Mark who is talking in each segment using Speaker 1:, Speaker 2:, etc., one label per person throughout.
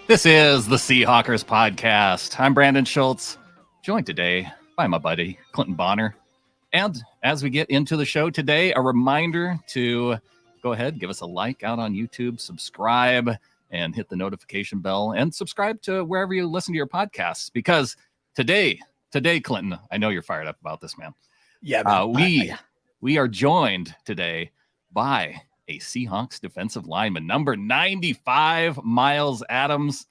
Speaker 1: This is the Seahawkers podcast. I'm Brandon Schultz, joined today by my buddy Clinton Bonner. And as we get into the show today, a reminder to go ahead, give us a like out on YouTube, subscribe, and hit the notification bell, and subscribe to wherever you listen to your podcasts. Because today, Clinton, I know you're fired up about this, man.
Speaker 2: Yeah, man.
Speaker 1: We are joined today by a Seahawks defensive lineman, number 95, Myles Adams.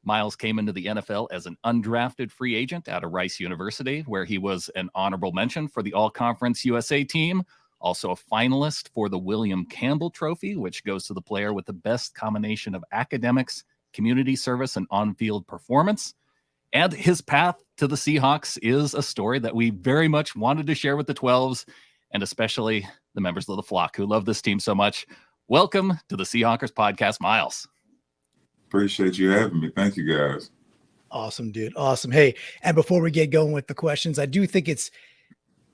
Speaker 1: Myles came into the NFL as an undrafted free agent out of Rice University, where he was an honorable mention for the All-Conference USA team, also a finalist for the William Campbell Trophy, which goes to the player with the best combination of academics, community service, and on-field performance. And his path to the Seahawks is a story that we very much wanted to share with the 12s, and especially the members of the flock who love this team so much. Welcome to the Seahawkers podcast, Myles.
Speaker 3: Appreciate you having me. Thank you, guys.
Speaker 2: Awesome, dude. Awesome. Hey, and before we get going with the questions, I do think it's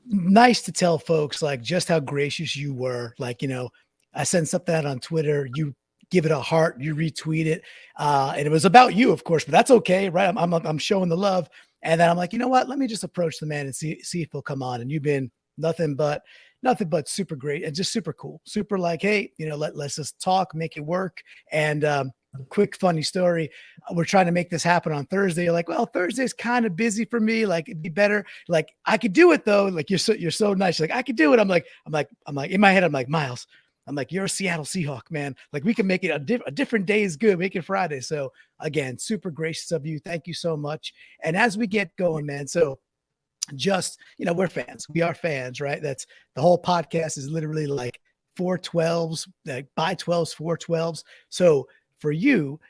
Speaker 2: nice to tell folks like just how gracious you were. Like, you know, I sent something out on Twitter, you give it a heart, you retweet it. And it was about you, of course, but that's okay, right? I'm showing the love. And then I'm like, you know what? Let me just approach the man and see if he'll come on. And you've been nothing but super great and just super cool. Super like, hey, you know, let's just talk, make it work. And quick funny story. We're trying to make this happen on Thursday. You're like, well, Thursday's kind of busy for me. Like it'd be better. Like I could do it though. Like you're so nice. You're like, I could do it. I'm like, in my head, I'm like, Myles, I'm like, you're a Seattle Seahawk, man. Like we can make it a different day is good. Make it Friday. So again, super gracious of you. Thank you so much. And as we get going, man, so just, you know, we're fans. We are fans, right? That's the whole podcast is literally like 412s, like by 12s, 412s. So for you,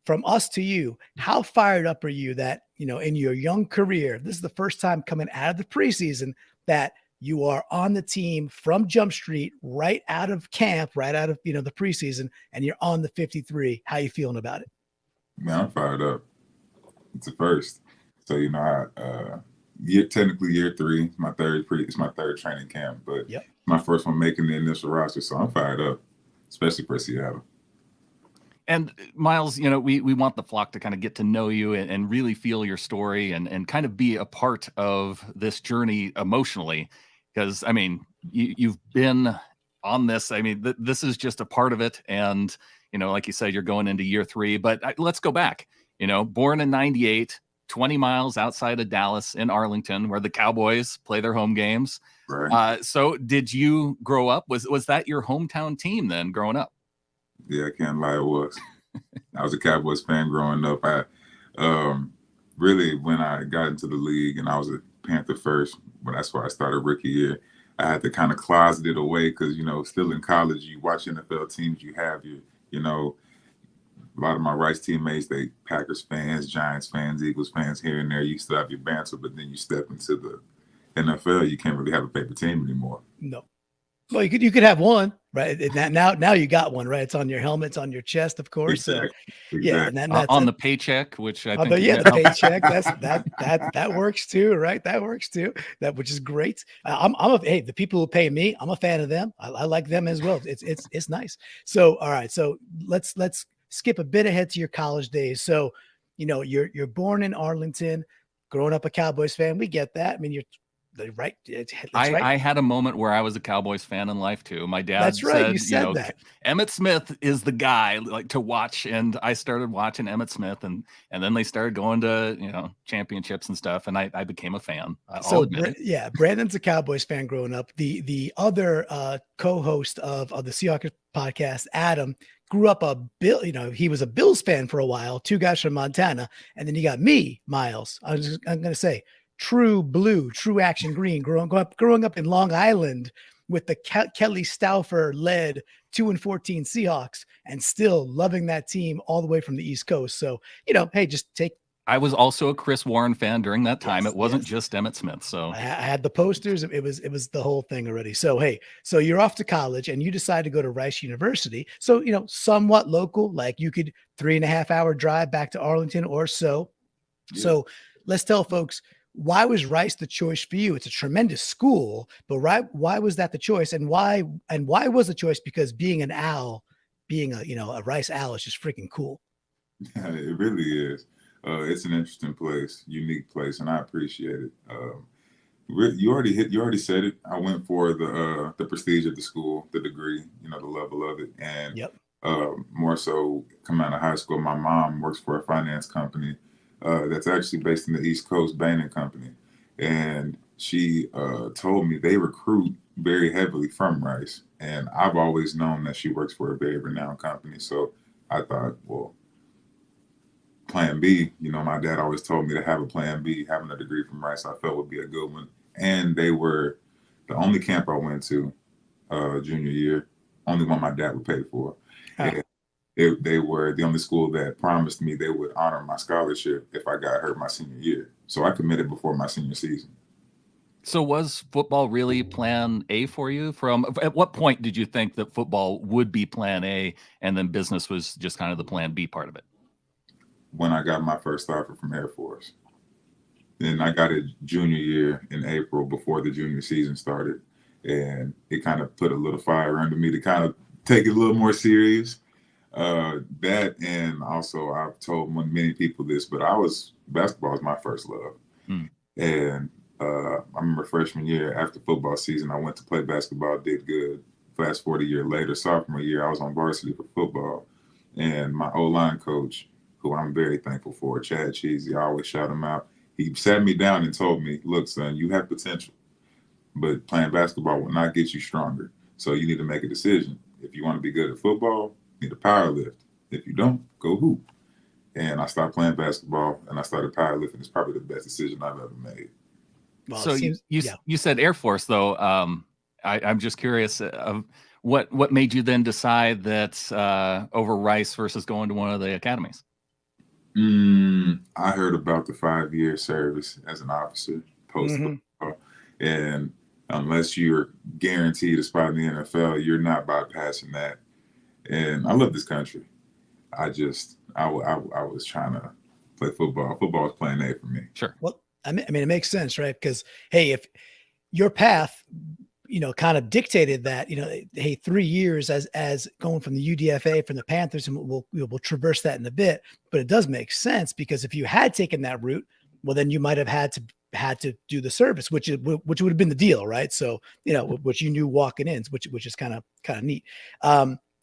Speaker 2: from us to you, how fired up are you that, you know, in your young career, this is the first time coming out of the preseason that you are on the team from Jump Street, right out of camp, right out of, you know, the preseason, and you're on the 53. How you feeling about it?
Speaker 3: Man, I'm fired up. It's a first. So, you know, technically year 3, it's my third training camp, but
Speaker 2: yep.
Speaker 3: My first one making the initial roster. So I'm fired up, especially for Seattle.
Speaker 1: And Myles, you know, we want the flock to kind of get to know you and really feel your story and kind of be a part of this journey emotionally. Because, I mean, you've been on this. I mean, this is just a part of it. And, you know, like you said, you're going into year 3. But let's go back. You know, born in 98, 20 miles outside of Dallas in Arlington, where the Cowboys play their home games.
Speaker 3: Right.
Speaker 1: So did you grow up? Was that your hometown team then growing up?
Speaker 3: Yeah, I can't lie, it was. I was a Cowboys fan growing up. I really, when I got into the league and I was a Panther first, but that's why I started rookie year, I had to kind of closet it away because, you know, still in college, you watch NFL teams, you have your, you know, a lot of my Rice teammates, they Packers fans, Giants fans, Eagles fans here and there. You still have your banter, but then you step into the NFL, you can't really have a paper team anymore.
Speaker 2: No. Well, you could have one, right? Now you got one, right? It's on your helmet, it's on your chest, of course.
Speaker 3: Exactly.
Speaker 2: So, yeah, and that's
Speaker 1: on the paycheck, which I think
Speaker 2: the paycheck. That works too, right? That works too. Which is great. Hey, the people who pay me, I'm a fan of them. I like them as well. It's nice. So, all right. So let's skip a bit ahead to your college days. So, you know, you're born in Arlington, growing up a Cowboys fan. We get that. I mean, you're right.
Speaker 1: I had a moment where I was a Cowboys fan in life too. My dad
Speaker 2: said, you know, that
Speaker 1: Emmitt Smith is the guy like to watch, and I started watching Emmitt Smith, and then they started going to, you know, championships and stuff, and I became a fan. I'll admit it.
Speaker 2: Brandon's a Cowboys fan growing up. The other co-host of the Seahawks podcast, Adam, grew up he was a Bills fan for a while. 2 guys from Montana, and then you got me, Myles. I'm going to say, true blue, true action green, growing up in Long Island with the Kelly Stauffer led 2-14 Seahawks and still loving that team all the way from the East Coast. So, you know, hey,
Speaker 1: I was also a Chris Warren fan during that time. It wasn't just Emmitt Smith. So
Speaker 2: I had the posters. It was the whole thing already. So, hey, so you're off to college and you decide to go to Rice University. So, you know, somewhat local, like you could 3.5-hour drive back to Arlington or so. Yeah. So let's tell folks, why was Rice the choice for you? It's a tremendous school, but why was that the choice? And why was the choice? Because being an owl, being a Rice owl is just freaking cool.
Speaker 3: It really is. It's an interesting place, unique place, and I appreciate it. You already said it. I went for the prestige of the school, the degree, the level of it, and
Speaker 2: Yep.
Speaker 3: more so coming out of high school. My mom works for a finance company that's actually based in the East Coast, Bain and Company, and she told me they recruit very heavily from Rice, and I've always known that she works for a very renowned company. So I thought, well, plan B, my dad always told me to have a plan B. Having a degree from Rice, I felt would be a good one. And they were the only camp I went to junior year, only one my dad would pay for.
Speaker 2: Huh.
Speaker 3: They were the only school that promised me they would honor my scholarship if I got hurt my senior year. So I committed before my senior season.
Speaker 1: So was football really plan A for you? At what point did you think that football would be plan A and then business was just kind of the plan B part of it?
Speaker 3: When I got my first offer from Air Force. Then I got it junior year in April before the junior season started. And it kind of put a little fire under me to kind of take it a little more serious. That, and also I've told many people this, but basketball was my first love. And I remember freshman year after football season, I went to play basketball, did good. Fast forward a year later, sophomore year, I was on varsity for football. And my O-line coach, who I'm very thankful for, Chad Cheesy, I always shout him out. He sat me down and told me, look, son, you have potential, but playing basketball will not get you stronger. So you need to make a decision. If you want to be good at football, you need to power lift. If you don't, go hoop. And I stopped playing basketball and I started powerlifting. It's probably the best decision I've ever made.
Speaker 2: Well,
Speaker 1: so you said Air Force, though. I'm just curious of what made you then decide that over Rice versus going to one of the academies?
Speaker 3: I heard about the 5-year service as an officer post football, and unless you're guaranteed a spot in the NFL, you're not bypassing that. And I love this country. I was trying to play football. Football was plan A for me.
Speaker 1: Sure.
Speaker 2: Well, I mean, it makes sense, right? Because hey, if your path, kind of dictated that, hey, 3 years as going from the UDFA from the Panthers, and we'll traverse that in a bit. But it does make sense because if you had taken that route, well, then you might have had to do the service, which would have been the deal, right? So which you knew walking in, which is kind of neat.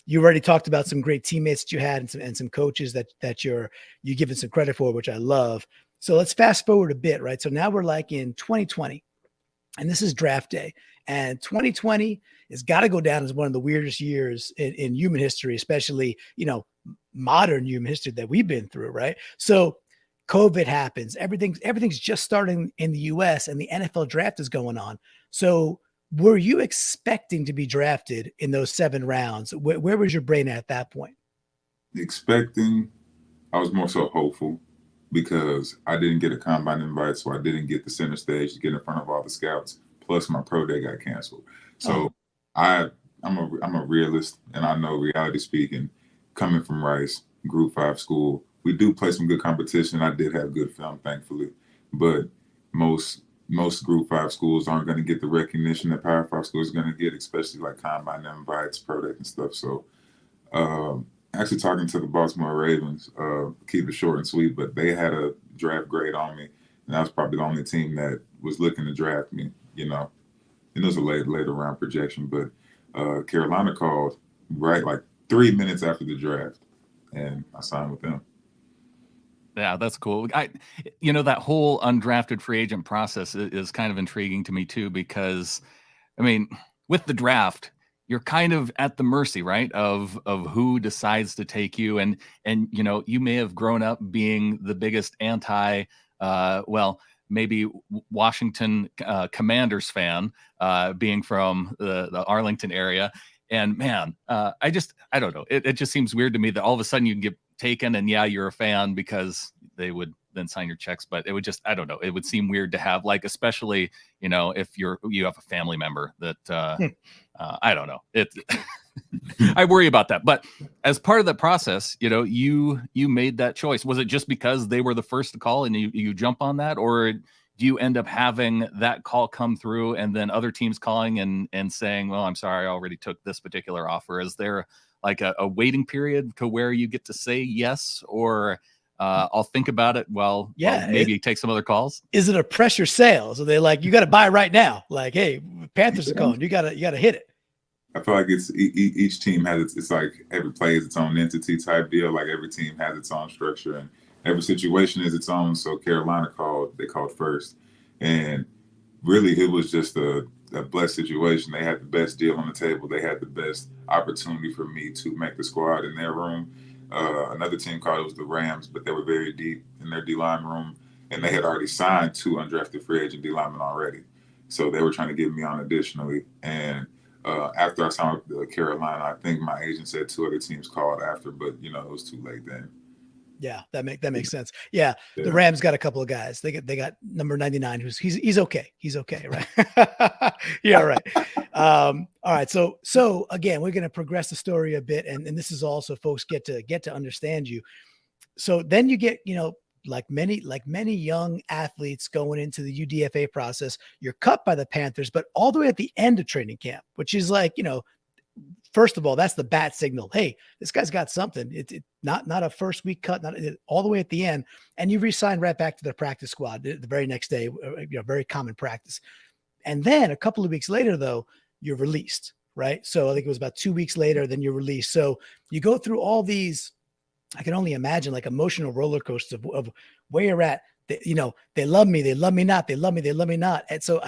Speaker 2: You already talked about some great teammates that you had and some coaches that you're giving some credit for, which I love. So let's fast forward a bit, right? So now we're like in 2020, and this is draft day. And 2020 has got to go down as one of the weirdest years in human history, especially, modern human history that we've been through, right? So COVID happens. Everything's just starting in the US and the NFL draft is going on. So were you expecting to be drafted in those 7 rounds? Where was your brain at that point?
Speaker 3: Expecting, I was more so hopeful because I didn't get a combine invite, so I didn't get the center stage to get in front of all the scouts. Plus, my pro day got canceled. So I'm a realist, and I know, reality speaking, coming from Rice, Group 5 school, we do play some good competition. I did have good film, thankfully, but most Group 5 schools aren't going to get the recognition that Power 5 schools are going to get, especially like combine invites, pro day and stuff. So actually talking to the Baltimore Ravens, keep it short and sweet, but they had a draft grade on me, and that was probably the only team that was looking to draft me. It was a later round projection, but Carolina called right like 3 minutes after the draft, and I signed with them.
Speaker 1: Yeah, that's cool. That whole undrafted free agent process is kind of intriguing to me too, because I mean, with the draft, you're kind of at the mercy, right, of who decides to take you. And you may have grown up being the biggest maybe Washington Commanders fan, being from the Arlington area. And man, I don't know. It just seems weird to me that all of a sudden you can get taken and yeah, you're a fan because they would then sign your checks. But it would just, I don't know. It would seem weird to have, like, especially, if you have a family member that I don't know. I worry about that. But as part of the process, you made that choice. Was it just because they were the first to call and you jump on that, or do you end up having that call come through and then other teams calling and saying, well, I'm sorry, I already took this particular offer? Is there like a waiting period to where you get to say yes, or I'll think about it while maybe take some other calls?
Speaker 2: Is it a pressure sale? So they're like, you got to buy right now. Like, hey, Panthers are calling. You got to hit it.
Speaker 3: I feel like it's each team has it's like every play is its own entity type deal. Like every team has its own structure and every situation is its own. So Carolina they called first, and really it was just a blessed situation. They had the best deal on the table. They had the best opportunity for me to make the squad in their room. Another team called, it was the Rams, but they were very deep in their D-line room, and they had already signed 2 undrafted free agent D-linemen already. So they were trying to get me on additionally. And after I signed with Carolina, I think my agent said 2 other teams called after, but it was too late then.
Speaker 2: Yeah, that makes sense. Yeah, the Rams got a couple of guys. They got number 99, he's okay. He's okay, right? Yeah, right. All right. So again, we're going to progress the story a bit, and this is also folks get to understand you. So then you get, like many young athletes going into the UDFA process, you're cut by the Panthers, but all the way at the end of training camp, which is like, first of all, that's the bat signal. Hey, this guy's got something. It's not a first week cut, not all the way at the end. And you re-sign right back to the practice squad the very next day, very common practice. And then a couple of weeks later, though, you're released, right? So I think it was about 2 weeks later, then you're released. So you go through all these, I can only imagine, like emotional roller coasters of where you're at. They love me, they love me not, they love me, they love me not. And so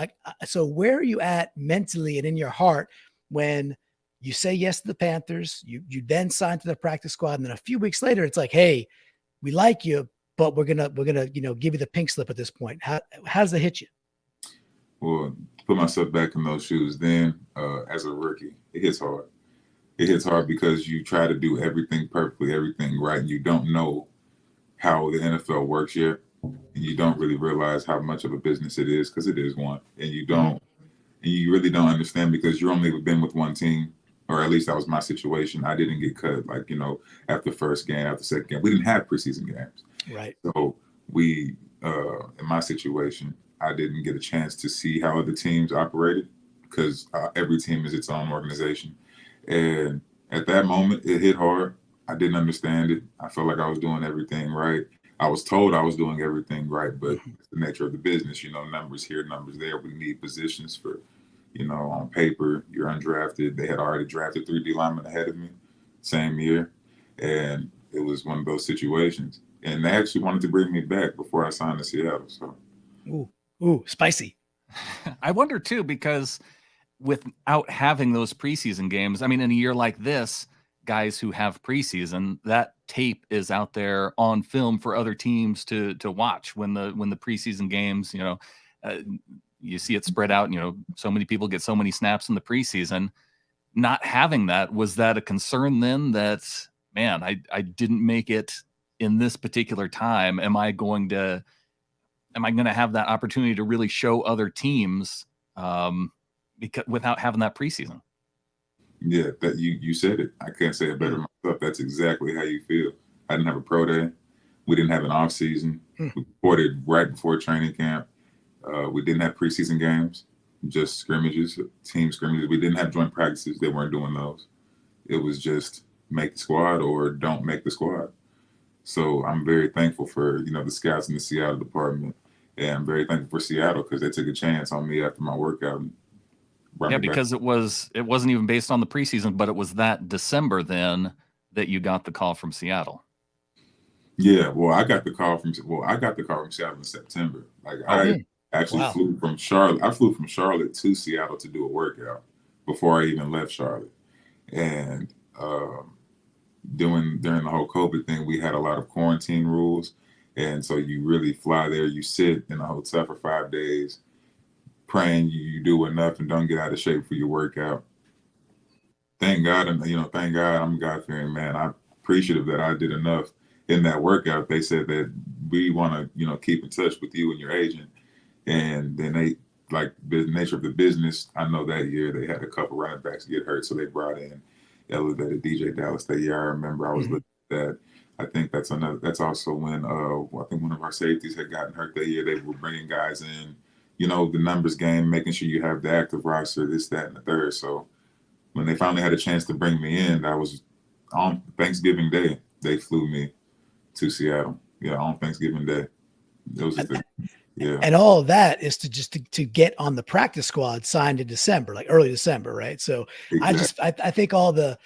Speaker 2: so where are you at mentally and in your heart when you say yes to the Panthers, you then sign to the practice squad, and then a few weeks later, it's like, hey, we like you, but we're gonna give you the pink slip at this point. How does that hit you?
Speaker 3: Well, to put myself back in those shoes, then as a rookie, it hits hard. It hits hard because you try to do everything perfectly, everything right, and you don't know how the NFL works yet, and you don't really realize how much of a business it is, because it is one, and you don't, and you really don't understand because you've only been with one team. Or at least that was my situation. I didn't get cut, after the first game, after the second game. We didn't have preseason games.
Speaker 2: Right.
Speaker 3: So we, in my situation, I didn't get a chance to see how other teams operated because every team is its own organization. And at that moment, it hit hard. I didn't understand it. I felt like I was doing everything right. I was told I was doing everything right, but it's the nature of the business, numbers here, numbers there. We need positions for on paper, you're undrafted. They had already drafted 3 D linemen ahead of me, same year. And it was one of those situations. And they actually wanted to bring me back before I signed to Seattle. So,
Speaker 2: ooh, spicy.
Speaker 1: I wonder too, because without having those preseason games, I mean, in a year like this, guys who have preseason, that tape is out there on film for other teams to watch when the preseason games, you see it spread out, so many people get so many snaps in the preseason. Not having that, was that a concern then that, man, I didn't make it in this particular time? Am I going to have that opportunity to really show other teams because without having that preseason?
Speaker 3: Yeah, that you said it. I can't say it better myself. That's exactly how you feel. I didn't have a pro day. We didn't have an off season. We reported right before training camp. We didn't have preseason games, just scrimmages, team scrimmages. We didn't have joint practices. They weren't doing those. It was just make the squad or don't make the squad. So I'm very thankful for, the scouts in the Seattle department. And I'm very thankful for Seattle because they took a chance on me after my workout.
Speaker 1: Yeah, because it wasn't even based on the preseason, but it was that December then that you got the call from Seattle.
Speaker 3: Yeah, well, I got the call from Seattle in September. I actually flew from Charlotte. I flew from Charlotte to Seattle to do a workout before I even left Charlotte. And during the whole COVID thing, we had a lot of quarantine rules. And so you really fly there, you sit in a hotel for 5 days, praying you do enough and don't get out of shape for your workout. Thank God, and thank God I'm a God-fearing man. I'm appreciative that I did enough in that workout. They said that we want to, keep in touch with you and your agent. And then they, like the nature of the business, I know that year they had a couple running backs get hurt, so they brought in elevated DJ Dallas that year. I remember I was looking at that. I think that's also when I think one of our safeties had gotten hurt that year. They were bringing guys in, the numbers game, making sure you have the active roster, this, that, and the third. So when they finally had a chance to bring me in, that was On Thanksgiving Day, they flew me to Seattle. Yeah, on Thanksgiving Day. It was just yeah.
Speaker 2: And all of that is to get on the practice squad signed in December, like early December, right? So
Speaker 3: Exactly.
Speaker 2: I think all the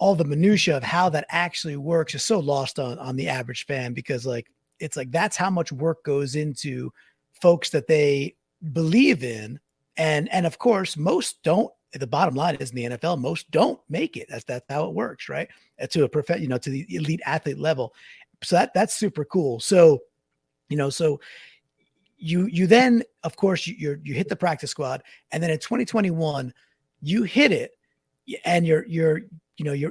Speaker 2: minutia of how that actually works is so lost on the average fan, because like it's like that's how much work goes into folks that they believe in, and of course most don't. The bottom line is in the NFL, most don't make it. That's how it works, right? To a to the elite athlete level. So that's super cool. So so you then of course you hit the practice squad, and then in 2021 you hit it, and you're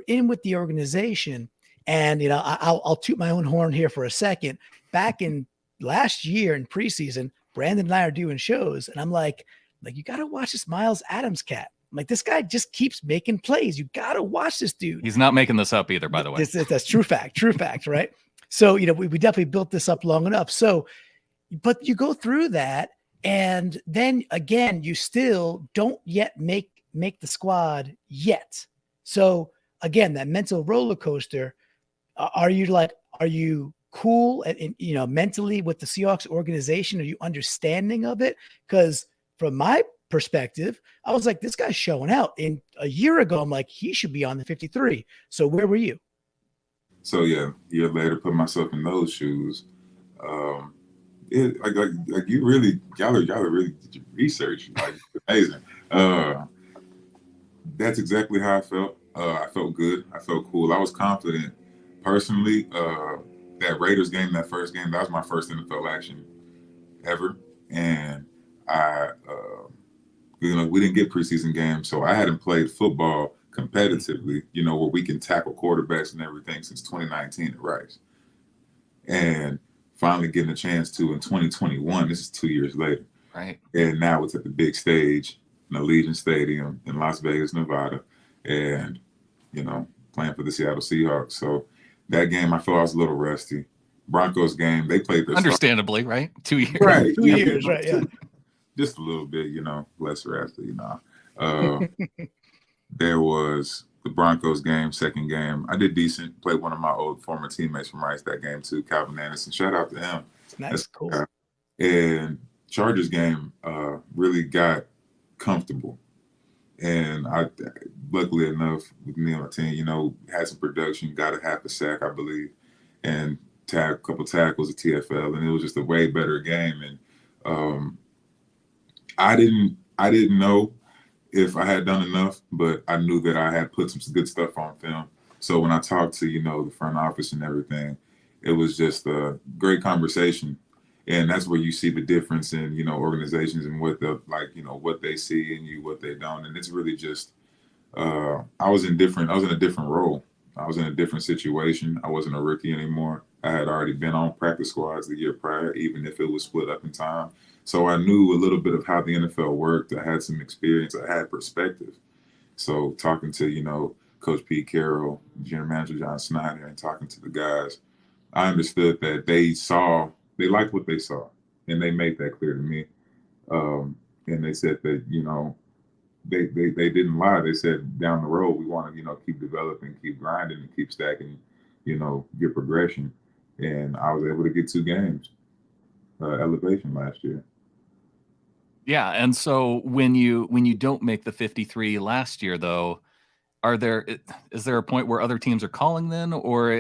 Speaker 2: in with the organization. And I'll toot my own horn here for a second. Back in last year in preseason, Brandon and I are doing shows, and I'm like you got to watch this Myles Adams cat. I'm like, this guy just keeps making plays. You got to watch this dude.
Speaker 1: He's not making this up either, by the way.
Speaker 2: That's true fact, right? So we definitely built this up long enough. So, but you go through that, and then again, you still don't yet make the squad yet. So again, that mental roller coaster. Are you cool and mentally with the Seahawks organization? Are you understanding of it? Because from my perspective, I was like, this guy's showing out. And a year ago, I'm like, he should be on the 53. So where were you?
Speaker 3: So yeah, a year later, put myself in those shoes. Like you really, y'all are really did your research. Like amazing. That's exactly how I felt. I felt good. I felt cool. I was confident. Personally, that Raiders game, that first game, that was my first NFL action ever. And we didn't get preseason games, so I hadn't played football competitively, where we can tackle quarterbacks and everything since 2019 at Rice. And finally getting a chance to in 2021, this is 2 years later.
Speaker 1: Right.
Speaker 3: And now it's at the big stage in Allegiant Stadium in Las Vegas, Nevada, and, playing for the Seattle Seahawks. So that game, I felt I was a little rusty. Broncos game, they played their
Speaker 1: understandably, right? 2 years.
Speaker 3: Right.
Speaker 2: 2 years, right, yeah.
Speaker 3: Just a little bit, less rusty, There was the Broncos game, second game. I did decent. Played one of my old former teammates from Rice that game too, Calvin Anderson. Shout out to him.
Speaker 2: That's cool.
Speaker 3: And Chargers game really got comfortable. And I, luckily enough, with me on the team, had some production, got a half a sack, I believe, and a couple tackles at TFL, and it was just a way better game. And I didn't know if I had done enough, but I knew that I had put some good stuff on film. So when I talked to, the front office and everything, it was just a great conversation. And that's where you see the difference in, organizations and what what they see in you, what they don't. And it's really just, I was in a different role. I was in a different situation. I wasn't a rookie anymore. I had already been on practice squads the year prior, even if it was split up in time. So I knew a little bit of how the NFL worked. I had some experience. I had perspective. So talking to, Coach Pete Carroll, General Manager John Snyder, and talking to the guys, I understood that they liked what they saw, and they made that clear to me. And they said that, they didn't lie. They said down the road, we want to, keep developing, keep grinding, and keep stacking, get progression. And I was able to get 2 games elevation last year.
Speaker 1: Yeah. And so when you don't make the 53 last year, though, is there a point where other teams are calling then, or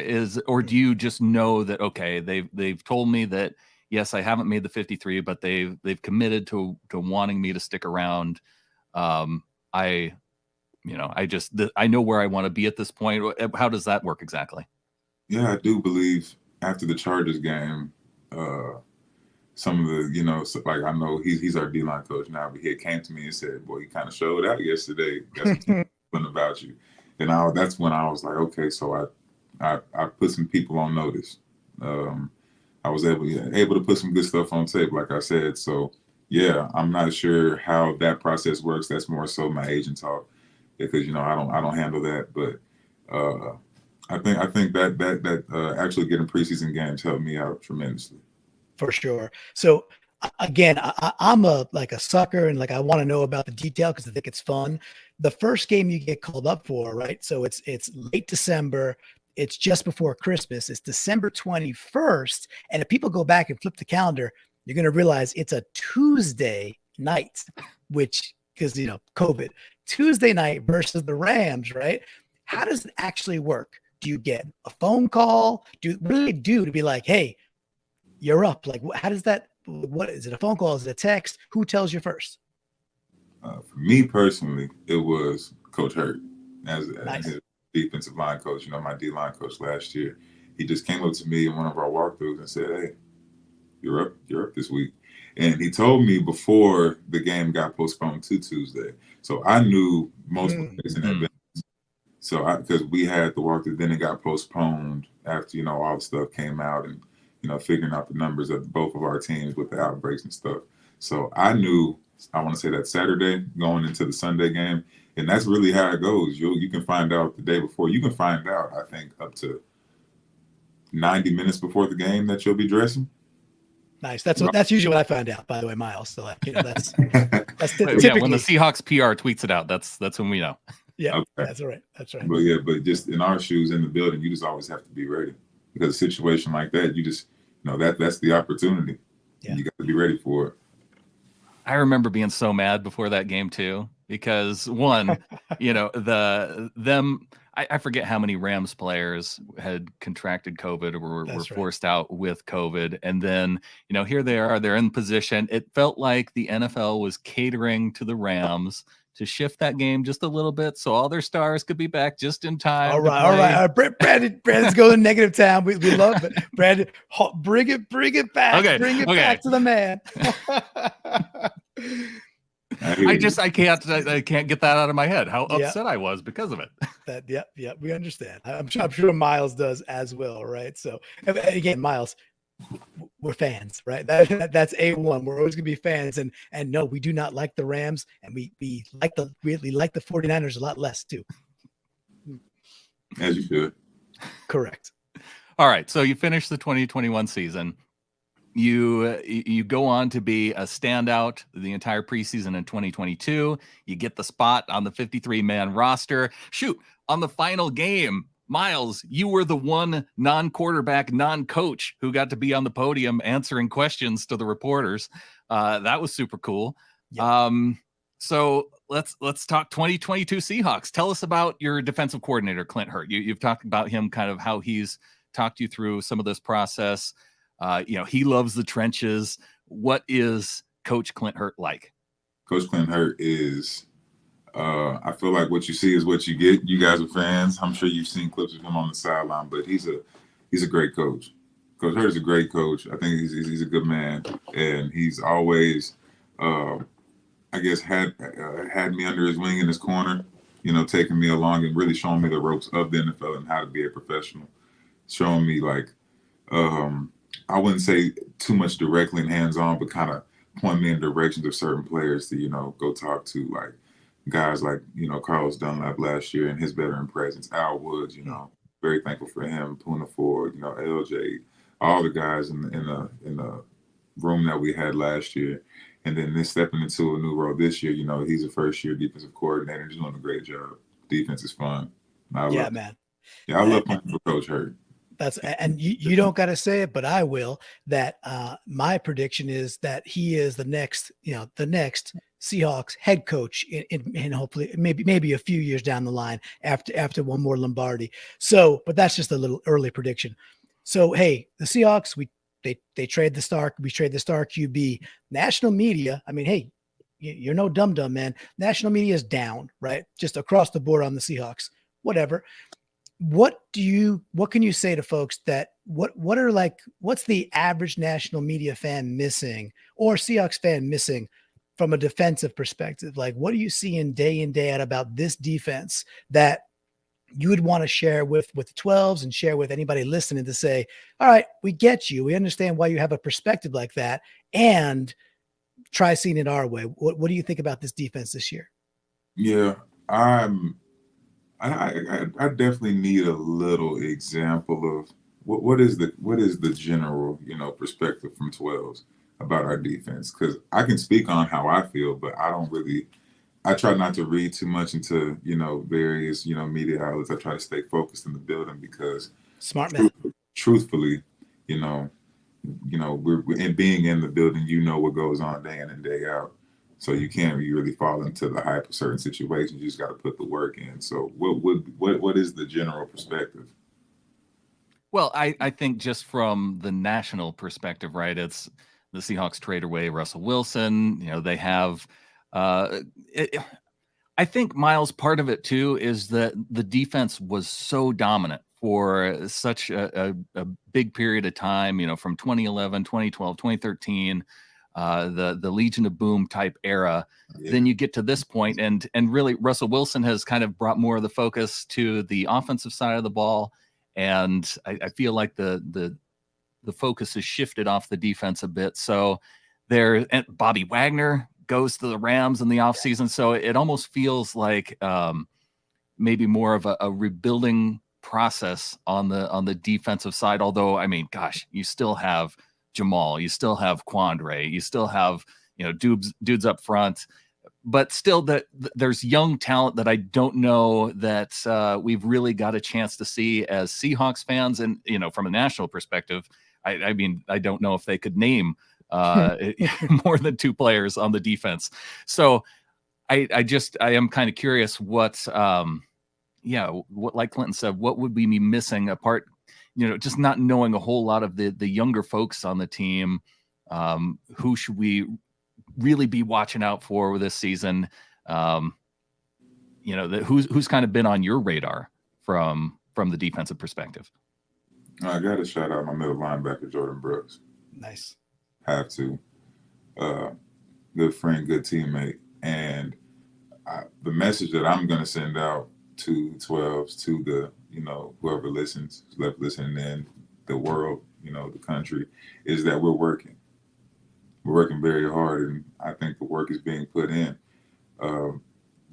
Speaker 1: do you just know that, okay, they've told me that, yes, I haven't made the 53, but they've committed to wanting me to stick around. I know where I want to be at this point. How does that work exactly?
Speaker 3: Yeah, I do believe after the Chargers game, some of the, like I know he's our D-line coach now, but he came to me and said, boy, you kind of showed out yesterday. Got something about you. And that's when I was like, okay, so I put some people on notice. I was able to put some good stuff on tape, like I said. So yeah, I'm not sure how that process works. That's more so my agent talk, because I don't handle that. But I think that actually getting preseason games helped me out tremendously.
Speaker 2: For sure. So again, I'm a sucker, and I want to know about the detail because I think it's fun. The first game you get called up for, right? So it's late December. It's just before Christmas. It's December 21st. And if people go back and flip the calendar, you're going to realize it's a Tuesday night, which, because, COVID, Tuesday night versus the Rams, right? How does it actually work? Do you get a phone call? What do they do to be like, hey, you're up? How does that, what is it? A phone call? Is it a text? Who tells you first?
Speaker 3: For me personally, it was Coach Hurtt as
Speaker 2: Nice.
Speaker 3: his defensive line coach, my D-line coach last year. He just came up to me in one of our walkthroughs and said, hey, you're up this week. And he told me before the game got postponed to Tuesday. So I knew most plays in advance. So because we had the walkthrough, then it got postponed after, all the stuff came out and, figuring out the numbers of both of our teams with the outbreaks and stuff. So I knew, I want to say that Saturday going into the Sunday game. And that's really how it goes. You can find out the day before. You can find out, I think, up to 90 minutes before the game that you'll be dressing.
Speaker 2: Nice. That's usually what I find out, by the way, Myles. So that's typically.
Speaker 1: Yeah, when the Seahawks PR tweets it out, that's when we know.
Speaker 2: Yeah, okay. That's right.
Speaker 3: But just in our shoes in the building, you just always have to be ready, because a situation like that, you just that's the opportunity. Yeah. You got to be ready for it.
Speaker 1: I remember being so mad before that game too, because one, I forget how many Rams players had contracted COVID or were forced out with COVID. And then, here they are, they're in position. It felt like the NFL was catering to the Rams to shift that game just a little bit so all their stars could be back just in time.
Speaker 2: All right. Brandon's going negative town. We love it. Brandon, bring it back. Okay. Bring it back to the man.
Speaker 1: I can't get that out of my head. How upset I was because of it.
Speaker 2: Yeah, we understand. I'm sure Myles does as well, right? So again, Myles, we're fans, right? That's A1. We're always gonna be fans, and no, we do not like the Rams, and we really like the 49ers a lot less too.
Speaker 3: As you should.
Speaker 2: Correct.
Speaker 1: All right, so you finish the 2021 season. You go on to be a standout the entire preseason in 2022. You get the spot on the 53-man roster. Shoot, on the final game, Myles, you were the one non-quarterback, non-coach who got to be on the podium answering questions to the reporters. That was super cool. Yep. So let's talk 2022 Seahawks. Tell us about your defensive coordinator, Clint Hurtt. You've talked about him, kind of how he's talked you through some of this process. He loves the trenches. What is Coach Clint Hurtt like?
Speaker 3: Coach Clint Hurtt is, I feel like what you see is what you get. You guys are fans. I'm sure you've seen clips of him on the sideline, but he's a great coach. Coach Hurtt is a great coach. I think he's a good man, and he's always, I guess, had me under his wing in his corner, taking me along and really showing me the ropes of the NFL and how to be a professional. Showing me I wouldn't say too much directly and hands-on, but kind of point me in directions of certain players to, go talk to, like guys like, Carlos Dunlap last year and his veteran presence, Al Woods, very thankful for him, Puna Ford, LJ, all the guys in the room that we had last year. And then stepping into a new role this year, he's a first-year defensive coordinator. He's doing a great job. Defense is fun. I love playing for Coach Hurtt.
Speaker 2: And you don't got to say it, but I will. That my prediction is that he is the next Seahawks head coach in hopefully maybe a few years down the line after one more Lombardi. So, but that's just a little early prediction. So, hey, the Seahawks, they trade the star. We trade the star QB. National media. I mean, hey, you're no dum-dum, man. National media is down, right? Just across the board on the Seahawks. Whatever. What can you say to folks that what's the average national media fan missing or Seahawks fan missing from a defensive perspective? Like, what are you seeing day in, day out about this defense that you would want to share with the 12s and share with anybody listening to say, all right, we get you. We understand why you have a perspective like that, and try seeing it our way. What do you think about this defense this year?
Speaker 3: Yeah, I definitely need a little example of what is the general, perspective from 12s. about our defense, because I can speak on how I feel, but I try not to read too much into, various, media outlets. I try to stay focused in the building because
Speaker 2: Smart man.
Speaker 3: truthfully, you know, we're in being in the building, what goes on day in and day out. So you can't really fall into the hype of certain situations. You just got to put the work in. So what is the general perspective?
Speaker 1: Well, I think just from the national perspective, right? It's the Seahawks trade away Russell Wilson. They have. I think, Miles, part of it too is that the defense was so dominant for such a big period of time. From 2011, 2012, 2013, the Legion of Boom type era.
Speaker 3: Yeah.
Speaker 1: Then you get to this point, and really Russell Wilson has kind of brought more of the focus to the offensive side of the ball. And I feel like the focus has shifted off the defense a bit. So and Bobby Wagner goes to the Rams in the offseason. So it almost feels like maybe more of a rebuilding process on the defensive side. Although, I mean, gosh, you still have Jamal, you still have Quandre, you still have, dudes up front. But still, there's young talent that I don't know that we've really got a chance to see as Seahawks fans. And, from a national perspective, I mean, I don't know if they could name more than two players on the defense. So I am kind of curious what, like Clinton said, what would we be missing apart, just not knowing a whole lot of the younger folks on the team. Who should we really be watching out for this season? Who's kind of been on your radar from the defensive perspective?
Speaker 3: I got to shout out my middle linebacker, Jordan Brooks.
Speaker 2: Nice.
Speaker 3: Have to. Good friend, good teammate. And the message that I'm going to send out to 12s, to the, whoever listens, left listening in, the world, the country, is that we're working. We're working very hard, and I think the work is being put in.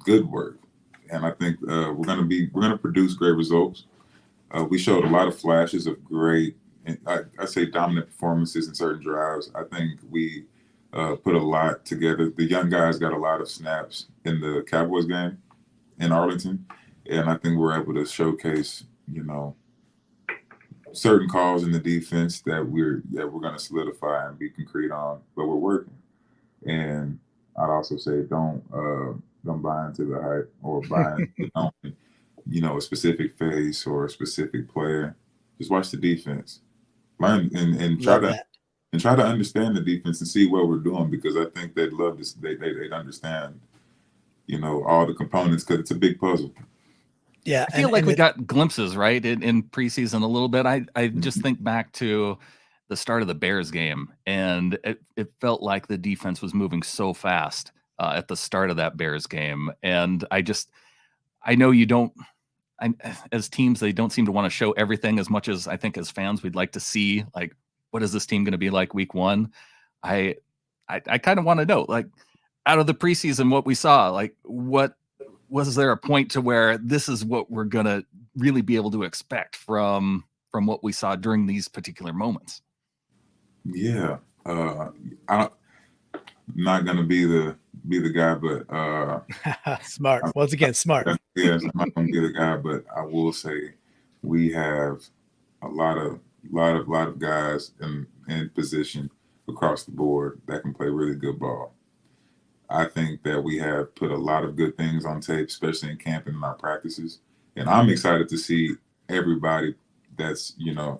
Speaker 3: Good work. And I think we're going to produce great results. We showed a lot of flashes of great, I say dominant performances in certain drives. I think we put a lot together. The young guys got a lot of snaps in the Cowboys game in Arlington, and I think we're able to showcase, certain calls in the defense that we're going to solidify and be concrete on. But we're working, and I'd also say don't buy into the hype or buy into a specific face or a specific player. Just watch the defense, learn and try to understand the defense and see what we're doing, because I think they'd love this. They'd understand, all the components, because it's a big puzzle.
Speaker 1: Yeah, I feel like we got glimpses, right, in preseason a little bit. I just think back to the start of the Bears game, and it felt like the defense was moving so fast at the start of that Bears game. And I know you don't, as teams, they don't seem to want to show everything as much as I think as fans we'd like to see, like, what is this team going to be like week one? I kind of want to know, like, out of the preseason, what we saw, like, what was there a point to where this is what we're going to really be able to expect from what we saw during these particular moments?
Speaker 3: Yeah. I'm not going to be the guy, but
Speaker 2: smart. Once again, smart.
Speaker 3: Yes, I'm not going to be the guy, but I will say we have a lot of guys in position across the board that can play really good ball. I think that we have put a lot of good things on tape, especially in camp and in our practices. And I'm excited to see everybody that's,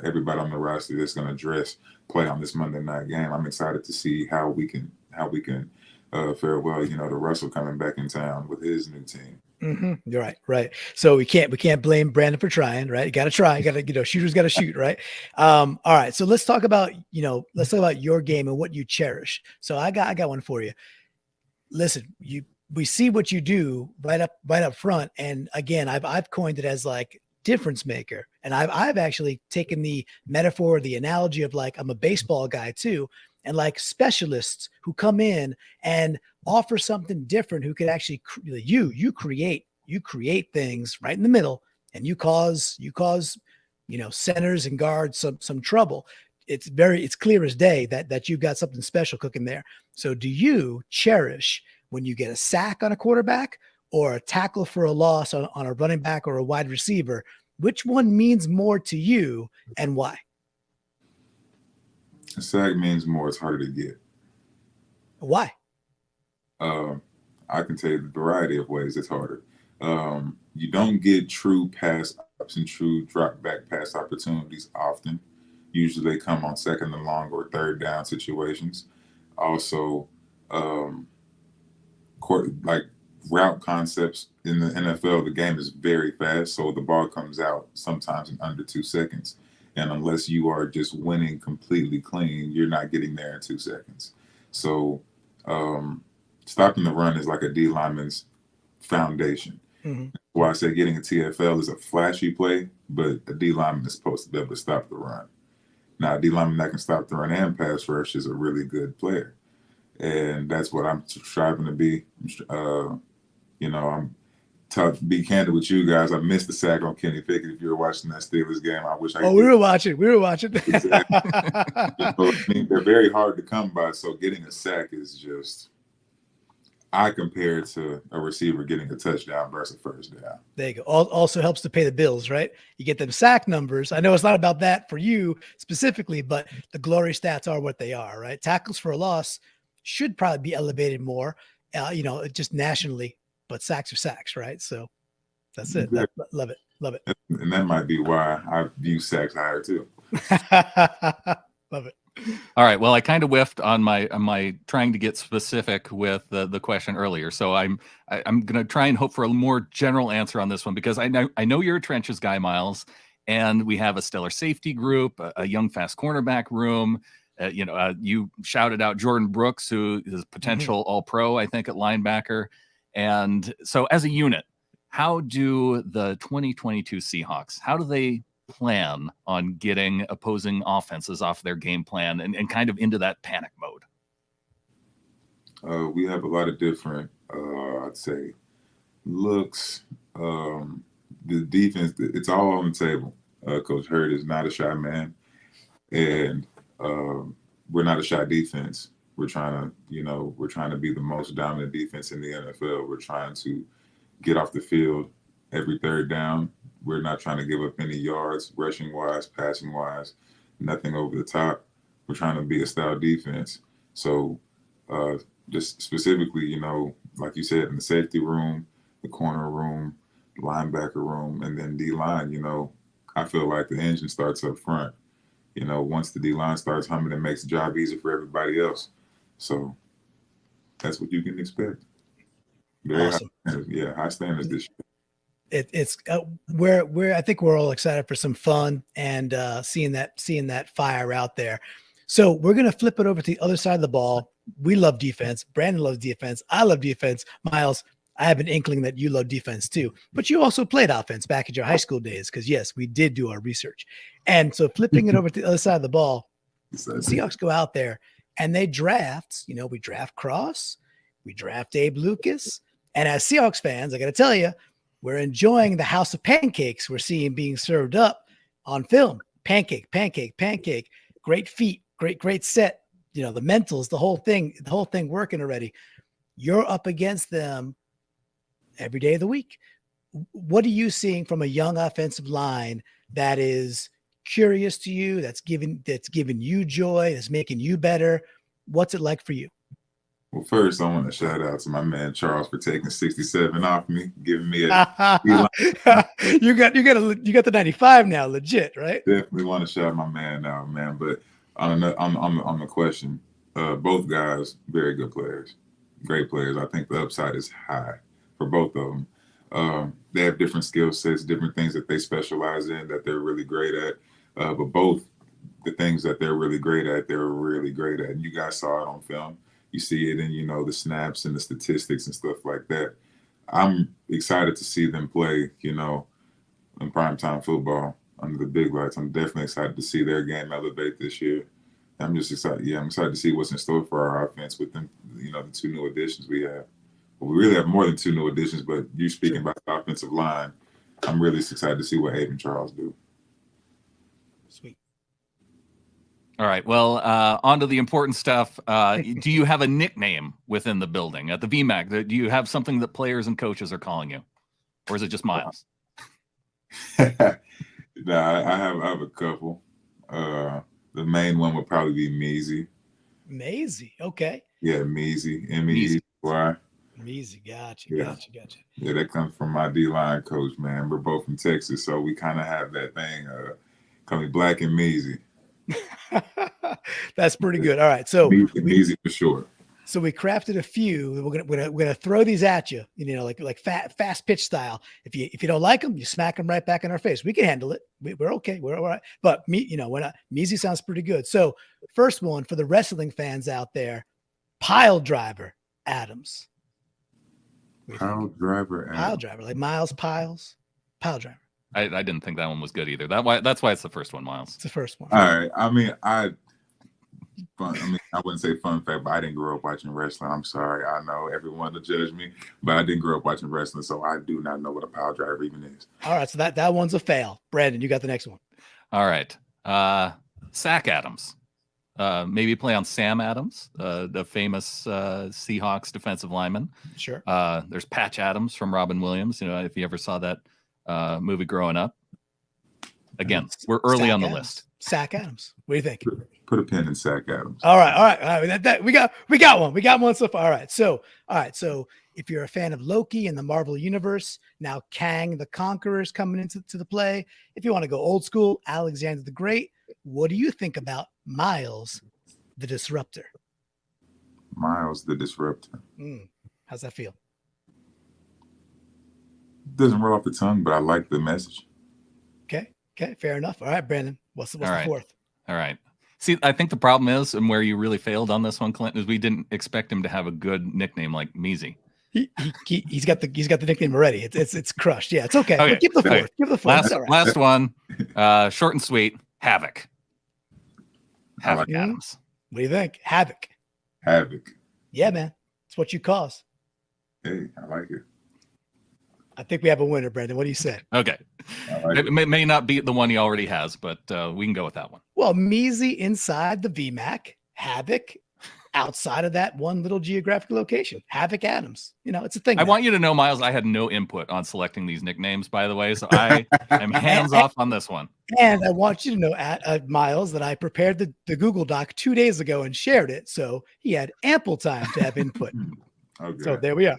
Speaker 3: everybody on the roster that's going to play on this Monday night game. I'm excited to see how we can fare well, to Russell coming back in town with his new team.
Speaker 2: Mm-hmm. You're right. So we can't blame Brandon for trying, right? You got to try. You got to, shooters got to shoot, right? All right. So let's talk about, your game and what you cherish. So I got one for you. Listen, we see what you do right up front, and again, I've coined it as like difference maker, and I've actually taken the metaphor, the analogy of, like, I'm a baseball guy too, and like specialists who come in and offer something different, who could actually you create things right in the middle, and you cause centers and guards some trouble. it's clear as day that you've got something special cooking there. So do you cherish when you get a sack on a quarterback or a tackle for a loss on a running back or a wide receiver? Which one means more to you and why?
Speaker 3: A sack means more. It's harder to get.
Speaker 2: Why?
Speaker 3: I can tell you the variety of ways it's harder. You don't get true pass ups and true drop back pass opportunities often. Usually they come on second and long or third down situations. Also, like route concepts in the NFL, the game is very fast. So the ball comes out sometimes in under 2 seconds. And unless you are just winning completely clean, you're not getting there in 2 seconds. So stopping the run is like a D lineman's foundation.
Speaker 2: Mm-hmm.
Speaker 3: Why I say getting a TFL is a flashy play, but a D lineman is supposed to be able to stop the run. Now, a D lineman that can stop the run and pass rush is a really good player. And that's what I'm striving to be. I'm tough to be candid with you guys. I missed the sack on Kenny Pickett. If you were watching that Steelers game, I wish I could.
Speaker 2: Oh, we were watching.
Speaker 3: Exactly. I mean, they're very hard to come by. So getting a sack is just, I compare it to a receiver getting a touchdown versus a first down.
Speaker 2: There you go. Also helps to pay the bills, right? You get them sack numbers. I know it's not about that for you specifically, but the glory stats are what they are, right? Tackles for a loss should probably be elevated more, just nationally, but sacks are sacks, right? So that's it.
Speaker 3: Exactly.
Speaker 2: Love it. Love it.
Speaker 3: And that might be why I view sacks higher too.
Speaker 2: Love it.
Speaker 1: All right. Well, I kind of whiffed on my trying to get specific with the question earlier. So I'm going to try and hope for a more general answer on this one, because I know you're a trenches guy, Myles, and we have a stellar safety group, a young fast cornerback room. You shouted out Jordan Brooks, who is potential All-Pro, I think, at linebacker. And so as a unit, how do the 2022 Seahawks, how do they plan on getting opposing offenses off their game plan and kind of into that panic mode?
Speaker 3: We have a lot of different, I'd say, looks. The defense, it's all on the table. Coach Hurtt is not a shy man, and we're not a shy defense. We're trying to be the most dominant defense in the NFL. We're trying to get off the field every third down. We're not trying to give up any yards, rushing wise, passing wise, nothing over the top. We're trying to be a style defense. So just specifically, like you said, in the safety room, the corner room, linebacker room, and then D-line, I feel like the engine starts up front. Once the D-line starts humming, it makes the job easier for everybody else. So that's what you can expect. Very
Speaker 2: awesome.
Speaker 3: High standards this year.
Speaker 2: It's I think we're all excited for some fun and seeing that fire out there. So we're going to flip it over to the other side of the ball. We love defense. Brandon loves defense. I love defense. Myles, I have an inkling that you love defense too, but you also played offense back at your high school days. Cause yes, we did do our research. And so flipping it over to the other side of the ball, the Seahawks go out there and they draft, we draft Cross, we draft Abe Lucas. And as Seahawks fans, I got to tell you, we're enjoying the house of pancakes we're seeing being served up on film. Pancake, great feet, great set. The mentals, the whole thing working already. You're up against them every day of the week. What are you seeing from a young offensive line that is curious to you, that's giving you joy, that's making you better? What's it like for you?
Speaker 3: Well, first, I want to shout out to my man Charles for taking 67 off me, giving me a
Speaker 2: you got the 95 now, legit, right?
Speaker 3: Definitely want to shout my man out, man. But on the question, both guys, very good players, great players. I think the upside is high for both of them. They have different skill sets, different things that they specialize in that they're really great at. But both the things that they're really great at, they're really great at. And you guys saw it on film. You see it in, the snaps and the statistics and stuff like that. I'm excited to see them play, in primetime football under the big lights. I'm definitely excited to see their game elevate this year. I'm just excited. Yeah, I'm excited to see what's in store for our offense with them, the two new additions we have. Well, we really have more than two new additions, but you speaking about the offensive line, I'm really excited to see what Abe and Charles do.
Speaker 2: Sweet.
Speaker 1: All right. Well, on to the important stuff. Do you have a nickname within the building at the VMAC? Do you have something that players and coaches are calling you? Or is it just Myles?
Speaker 3: No, I have a couple. The main one would probably be Measy.
Speaker 2: Maisie. Okay.
Speaker 3: Yeah, Measy. M-E-E-Y.
Speaker 2: Measy. Gotcha.
Speaker 3: Yeah.
Speaker 2: Gotcha.
Speaker 3: Yeah, that comes from my D-line coach, man. We're both from Texas, so we kind of have that thing, call me Black and Measy.
Speaker 2: That's pretty good. All right. So
Speaker 3: Measy for sure.
Speaker 2: So we crafted a few. We're gonna throw these at you, like fast pitch style. If you don't like them, you smack them right back in our face. We can handle it. We're okay. We're all right. But we're not. Measy sounds pretty good. So first one for the wrestling fans out there, Pile Driver Adams.
Speaker 3: Pile Driver,
Speaker 2: like Miles Piles. Pile Driver.
Speaker 1: I didn't think that one was good either. That's why it's the first one, Myles.
Speaker 2: It's the first one.
Speaker 3: All right. I wouldn't say fun fact, but I didn't grow up watching wrestling. I'm sorry. I know everyone will judge me, but I didn't grow up watching wrestling, so I do not know what a pile driver even is.
Speaker 2: All right, so that one's a fail. Brandon, you got the next one.
Speaker 1: All right. Sack Adams. Maybe play on Sam Adams, the famous Seahawks defensive lineman.
Speaker 2: Sure.
Speaker 1: There's Patch Adams from Robin Williams. If you ever saw that movie growing up. Again, we're early
Speaker 2: Sack
Speaker 1: on the
Speaker 2: Adams.
Speaker 1: list.
Speaker 2: Sack Adams. What do you think?
Speaker 3: Put a pin in Sack Adams.
Speaker 2: All right. We got one. We got one so far. All right. So if you're a fan of Loki and the Marvel Universe, now Kang the Conqueror is coming into the play. If you want to go old school, Alexander the Great. What do you think about Myles the Disruptor?
Speaker 3: Myles the Disruptor.
Speaker 2: How's that feel?
Speaker 3: Doesn't roll off the tongue, but I like the message.
Speaker 2: Okay. Fair enough. All right, Brandon. What's the fourth?
Speaker 1: All right. See, I think the problem is, and where you really failed on this one, Clint, is we didn't expect him to have a good nickname like Measy.
Speaker 2: He's got the nickname already. It's crushed. Yeah, it's okay. Okay. Give the fourth. Give the fourth.
Speaker 1: Last one. Short and sweet. Havoc. Havoc Adams.
Speaker 2: What do you think? Havoc.
Speaker 3: Yeah,
Speaker 2: man. It's what you cause.
Speaker 3: Hey, I like it.
Speaker 2: I think we have a winner, Brandon. What do you say?
Speaker 1: Okay. It may not be the one he already has, but we can go with that one.
Speaker 2: Well, Measy inside the VMAC, Havoc outside of that one little geographic location. Havoc Adams. It's a thing.
Speaker 1: I want you to know, Myles, I had no input on selecting these nicknames, by the way, so I am hands off on this one.
Speaker 2: And I want you to know, Myles, that I prepared the Google Doc 2 days ago and shared it, so he had ample time to have input.
Speaker 3: Okay.
Speaker 2: So there we are.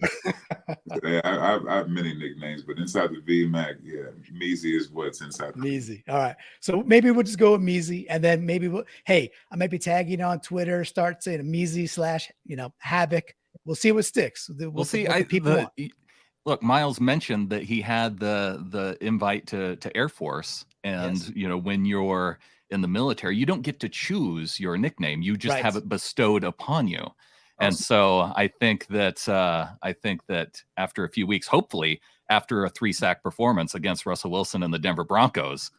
Speaker 3: Yeah, I have many nicknames, but inside the VMAC, yeah, Measy is what's inside.
Speaker 2: Measy. All right. So maybe we'll just go with Measy, and then maybe I might be tagging on Twitter, start saying Measy / Havoc. We'll see what sticks. We'll see.
Speaker 1: Look, Myles mentioned that he had the invite to Air Force, and
Speaker 2: yes.
Speaker 1: When you're in the military, you don't get to choose your nickname. You just have it bestowed upon you. And so I think that after a few weeks, hopefully after a 3-sack performance against Russell Wilson and the Denver Broncos,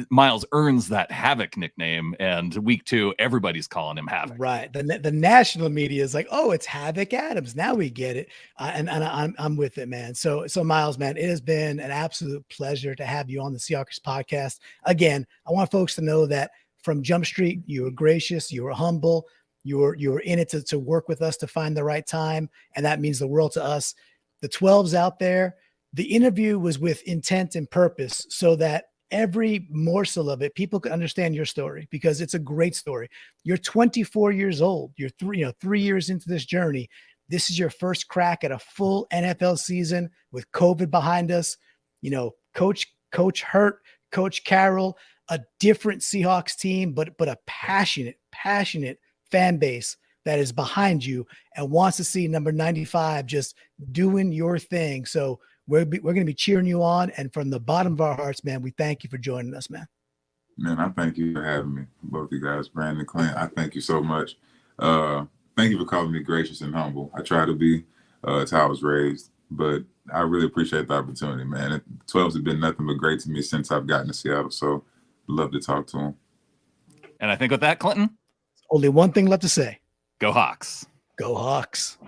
Speaker 1: Myles earns that Havoc nickname, and week 2, everybody's calling him Havoc.
Speaker 2: Right. The national media is like, oh, it's Havoc Adams. Now we get it. And I'm with it, man. So Myles, man, it has been an absolute pleasure to have you on the Seahawks podcast. Again, I want folks to know that from Jump Street, you were gracious, you were humble. You were in it to work with us to find the right time, and that means the world to us. The 12s out there, the interview was with intent and purpose so that every morsel of it, people could understand your story, because it's a great story. You're 24 years old. You're 3 years into this journey. This is your first crack at a full NFL season with COVID behind us. Coach Hurtt, Coach Carroll, a different Seahawks team, but a passionate fan base that is behind you and wants to see number 95 just doing your thing. So we're going to be cheering you on. And from the bottom of our hearts, man, we thank you for joining us, man.
Speaker 3: Man, I thank you for having me. Both you guys, Brandon, Clint, I thank you so much. Thank you for calling me gracious and humble. I try to be, it's how I was raised, but I really appreciate the opportunity, man. 12s have been nothing but great to me since I've gotten to Seattle. So love to talk to them.
Speaker 1: And I think with that, Clinton,
Speaker 2: only one thing left to say.
Speaker 1: Go Hawks.
Speaker 2: Go Hawks.